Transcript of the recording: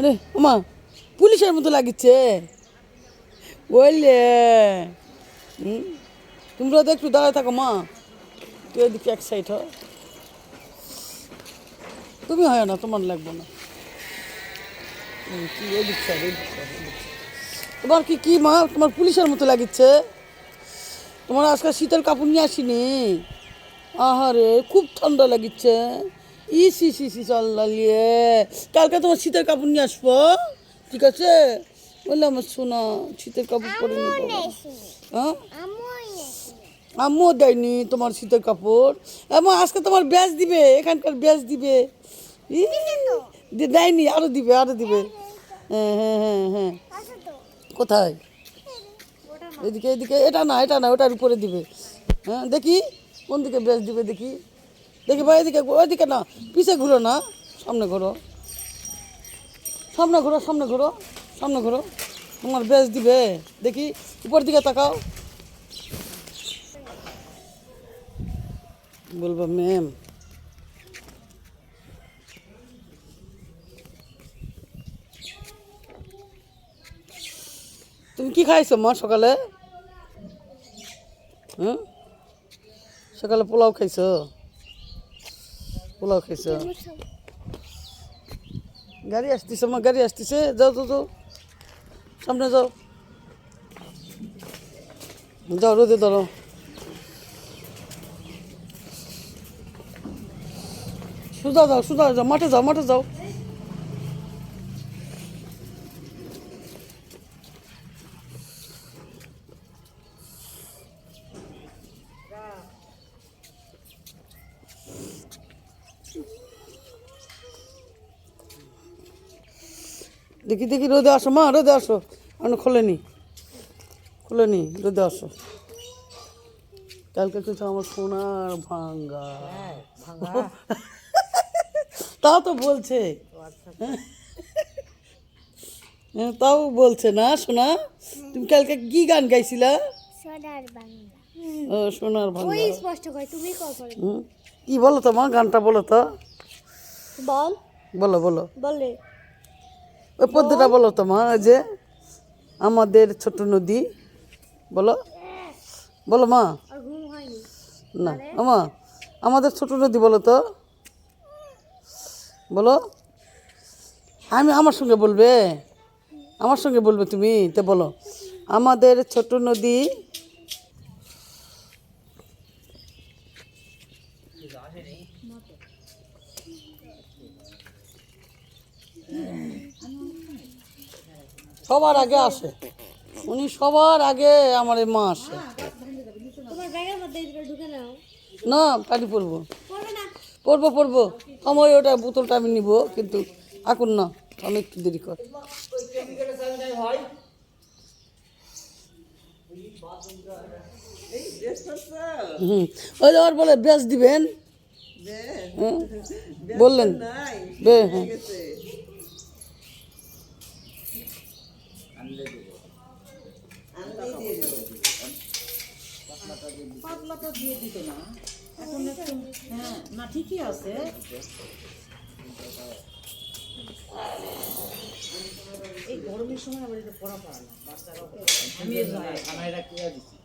রে ওমা পুলিশের মতো লাগিচ্ছে বললে। তোমরা তো একটু দাঁড়ায় থাকো মা, তুই এদিকে এক সাইড হ, তুমি হয় না, তোমার লাগবে না। কি এদিক সাইড, এদিক সাইড, এদিক সাইড। তোমার কি কি মা, তোমার পুলিশের মতো লাগিচ্ছে। তোমার আজকাল শীতের কাপড় নিয়ে আসিনি। আহারে খুব ঠান্ডা লাগিচ্ছে। ইস ইস ইস ইস আল্লাহ লিয়ে, কালকে তোমার শীতের কাপড় নিয়ে আসবো, ঠিক আছে? বললাম আমার শোনা শীতের কাপড় পরে নি বাবা। হ্যাঁ আম্মুও দেয়নি তোমার শীতের কাপড়। এমন আজকে তোমার ব্যাস দিবে, এখানকার ব্যাস দিবে। দেয়নি, আরো দিবে, আরো দিবে। হ্যাঁ হ্যাঁ হ্যাঁ হ্যাঁ। কোথায়? এদিকে এদিকে, এটা না এটা না, ওটার উপরে দিবে। হ্যাঁ দেখি কোন দিকে ব্যাস দিবে, দেখি দেখি ভাই, এদিকে ওইদিকে না, পিছে ঘুরো না, সামনে ঘোরো, সামনে ঘোরো, সামনে ঘোরো, সামনে ঘোরো, তোমার ব্যাস দিবে। দেখি উপর দিকে তাকাও, বলবো ম্যাম। তুমি কি খাইছো মা সকালে? হুম, সকালে পোলাও খাইছো? পোলাও খাইছো? গাড়ি আসতেছে মা, গাড়ি আসতেছে, যাও যাও যাও, সামনে যাও, যাও রোদে ধরো। সুদা যাও, সুদা যাও, মাঠে যাও, মাঠে যাও। দেখি দেখি রোদে আসো মা, রোদে আসো, এখন খোলেনি, খোলেনি, রোদে আসো। কালকে কিছু আমার সোনার ভাঙ্গা, তাও তো বলছে, হ্যাঁ তাও বলছে না সোনা। তুমি কালকে কি গান গাইছিলা? ও সোনার ভাঙ্গা। কি বলো তো মা, গানটা বলো তো, বল বলো বলো, বলে ওই পদ্মটা বলো তো মা, ওই যে আমাদের ছোট নদী, বলো বলো মা। আর ঘুম হয়নি না আমা, আমাদের ছোট নদী বলো তো, বলো। আমি আমার সঙ্গে বলবে, আমার সঙ্গে বলবে তুমি, তো বলো আমাদের ছোট নদী। সবার আগে আসে উনি, সবার আগে আমার এই মা আসে। তোমার ব্যাগের মধ্যে ঢুকে নাও। না পানি পরবো, পড়বে না। পরবো পরবো, আমার ওটা বোতলটা আমি নিব, কিন্তু এখন না, আমি একটু দেরি কর। হুম, ওই যে ওর বলে ব্যাস দিবেন, হ্যাঁ বললেন হ্যাঁ। পাতলাটা দিয়ে দিত না এখন একটু। হ্যাঁ না ঠিকই আছে। এই গরমের সময় আবার এটা পড়া পড়া না বাচ্চারা। আমি খানায় রাখিয়ে দিচ্ছি।